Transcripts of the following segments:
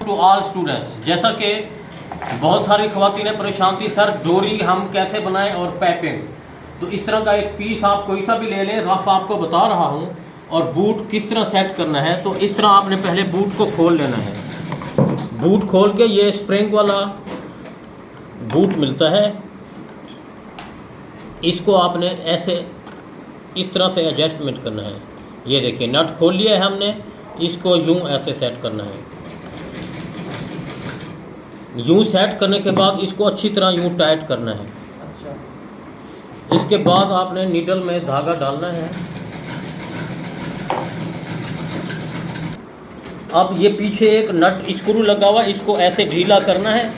To all students, जैसा कि बहुत सारी ख़वातीनें परेशान थी, सर डोरी हम कैसे बनाएं और पैपिंग। तो इस तरह का एक पीस आप कोई सा भी ले लें, रफ आपको बता रहा हूं, और बूट किस तरह सेट करना है। तो इस तरह आपने पहले बूट को खोल लेना है। बूट खोल के ये स्प्रिंग वाला बूट मिलता है, इसको आपने ऐसे इस तरह से एडजस्टमेंट करना है। ये देखिए नट खोल लिया है हमने, इसको यूं ऐसे सेट करना है। यूं सेट करने के बाद इसको अच्छी तरह यूं टाइट करना है। इसके बाद आपने नीडल में धागा डालना है। अब ये पीछे एक नट स्क्रू लगा हुआ, इसको ऐसे ढीला करना है,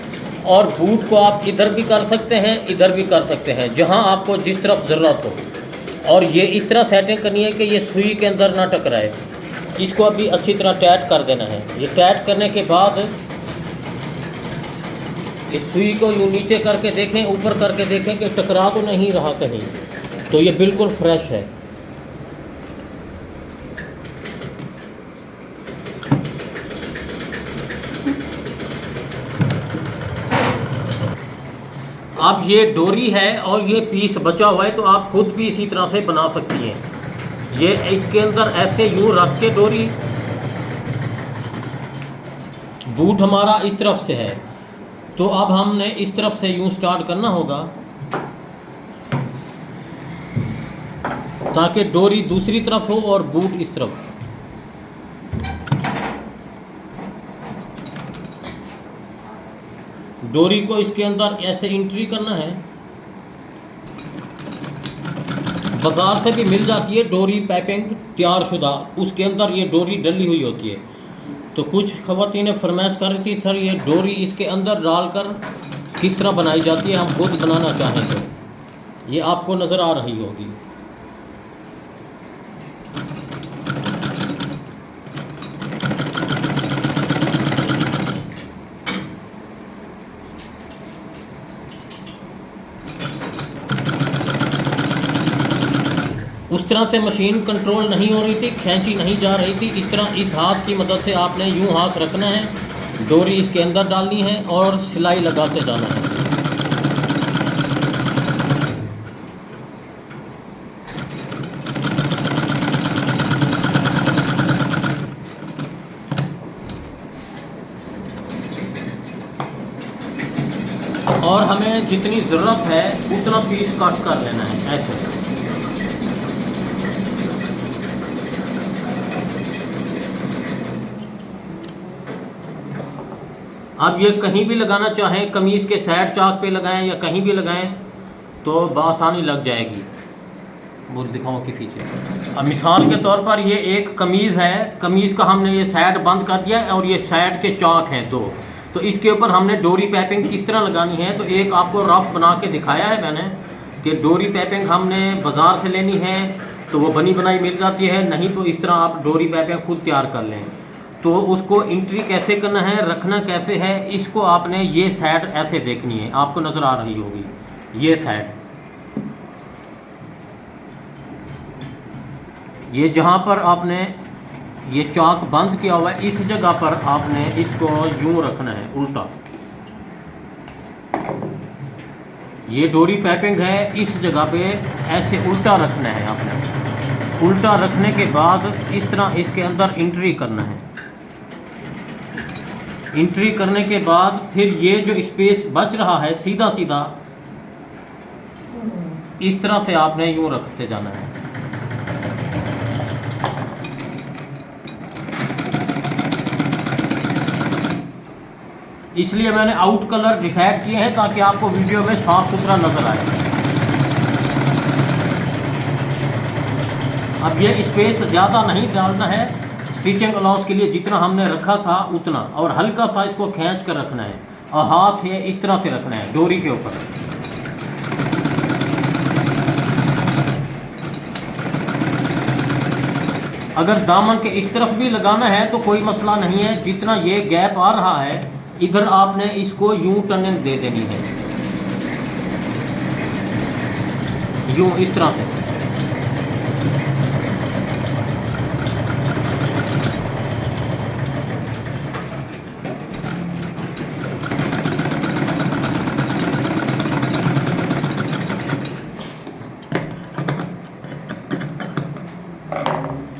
और बूट को आप इधर भी कर सकते हैं, इधर भी कर सकते हैं, जहां आपको जिस तरफ ज़रूरत हो। और ये इस तरह सेटिंग करनी है कि ये सुई के अंदर ना टकराए। इसको अभी अच्छी तरह टाइट कर देना है। ये टाइट करने के बाद इस सुई को यूँ नीचे करके देखें, ऊपर करके देखें कि टकरा तो नहीं रहा कहीं, तो ये बिल्कुल फ्रेश है। अब ये डोरी है और ये पीस बचा हुआ है, तो आप खुद भी इसी तरह से बना सकती हैं। ये इसके अंदर ऐसे यूँ रख के डोरी, बूट हमारा इस तरफ से है, तो अब हमने इस तरफ से यूं स्टार्ट करना होगा ताकि डोरी दूसरी तरफ हो और बूट इस तरफ। डोरी को इसके अंदर ऐसे एंट्री करना है। बाजार से भी मिल जाती है डोरी पाइपिंग तैयार शुदा, उसके अंदर ये डोरी डली हुई होती है। तो कुछ ख़वातीनें फरमाइश कर रही थी, सर ये डोरी इसके अंदर डालकर किस तरह बनाई जाती है, हम खुद बनाना चाहें तो ये आपको नज़र आ रही होगी। उस तरह से मशीन कंट्रोल नहीं हो रही थी, खींची नहीं जा रही थी। इस तरह इस हाथ की मदद से आपने यूं हाथ रखना है, डोरी इसके अंदर डालनी है और सिलाई लगाते जाना है। और हमें जितनी ज़रूरत है उतना पीस कट कर लेना है ऐसे। अब ये कहीं भी लगाना चाहें, कमीज़ के साइड चाक पे लगाएं या कहीं भी लगाएं तो बआसानी लग जाएगी। वो दिखाऊँ किसी चीज़। अब मिसाल के तौर पर ये एक कमीज़ है, कमीज़ का हमने ये साइड बंद कर दिया और ये साइड के चाक हैं दो, तो इसके ऊपर हमने डोरी पाइपिंग किस तरह लगानी है। तो एक आपको रफ बना के दिखाया है मैंने कि डोरी पाइपिंग हमने बाज़ार से लेनी है तो वो बनी बनाई मिल जाती है, नहीं तो इस तरह आप डोरी पाइपिंग खुद तैयार कर लें। तो उसको एंट्री कैसे करना है, रखना कैसे है, इसको आपने ये साइड ऐसे देखनी है, आपको नज़र आ रही होगी ये साइड। ये जहाँ पर आपने ये चाक बंद किया हुआ है, इस जगह पर आपने इसको यूं रखना है उल्टा। ये डोरी पाइपिंग है, इस जगह पे ऐसे उल्टा रखना है आपने। उल्टा रखने के बाद इस तरह इसके अंदर एंट्री करना है। एंट्री करने के बाद फिर ये जो स्पेस बच रहा है सीधा सीधा इस तरह से आपने यूं रखते जाना है। इसलिए मैंने आउट कलर डिसाइड किए हैं ताकि आपको वीडियो में साफ सुथरा नजर आए। अब ये स्पेस ज़्यादा नहीं डालना है, स्टिचिंग अलाउंस के लिए जितना हमने रखा था उतना, और हल्का सा इसको खींच कर रखना है और हाथ ये इस तरह से रखना है डोरी के ऊपर। अगर दामन के इस तरफ भी लगाना है तो कोई मसला नहीं है, जितना ये गैप आ रहा है इधर आपने इसको यूं टर्निंग दे देनी है, यूं इस तरह से।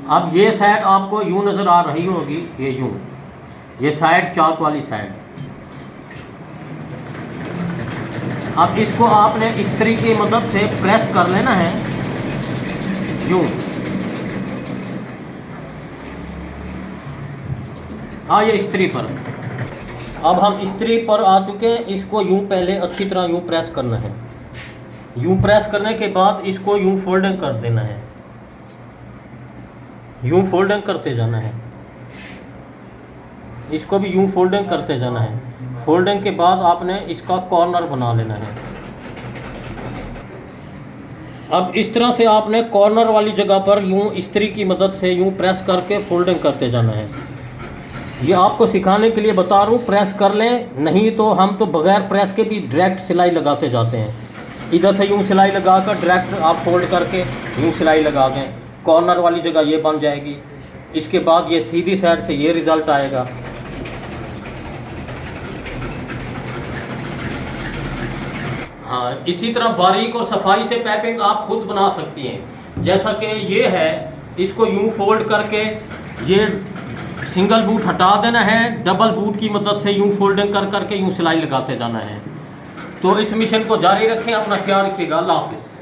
अब ये साइड आपको यूँ नज़र आ रही होगी, ये यूँ, ये साइड चाक वाली साइड। अब इसको आपने इस्त्री की मदद से प्रेस कर लेना है यूँ। हाँ, ये इस्त्री पर। अब हम इस्त्री पर आ चुके हैं। इसको यूँ पहले अच्छी तरह यूँ प्रेस करना है। यूँ प्रेस करने के बाद इसको यूँ फोल्डिंग कर देना है, यूँ फोल्डिंग करते जाना है। इसको भी यूँ फोल्डिंग करते जाना है। फोल्डिंग के बाद आपने इसका कॉर्नर बना लेना है। अब इस तरह से आपने कॉर्नर वाली जगह पर यूँ इस्त्री की मदद से यूँ प्रेस करके फोल्डिंग करते जाना है। ये आपको सिखाने के लिए बता रहा हूँ, प्रेस कर लें, नहीं तो हम तो बगैर प्रेस के भी डायरेक्ट सिलाई लगाते जाते हैं। इधर से यूँ सिलाई लगा कर डायरेक्ट आप फोल्ड करके यूँ सिलाई लगा दें, कॉर्नर वाली जगह ये बन जाएगी। इसके बाद ये सीधी साइड से ये रिज़ल्ट आएगा। हाँ, इसी तरह बारीक और सफाई से पाइपिंग आप खुद बना सकती हैं। जैसा कि ये है, इसको यूँ फोल्ड करके ये सिंगल बूट हटा देना है, डबल बूट की मदद से यूँ फोल्डिंग कर करके यूँ सिलाई लगाते जाना है। तो इस मिशन को जारी रखें, अपना ख्याल रखिएगा। अल्लाह हाफ़िज़।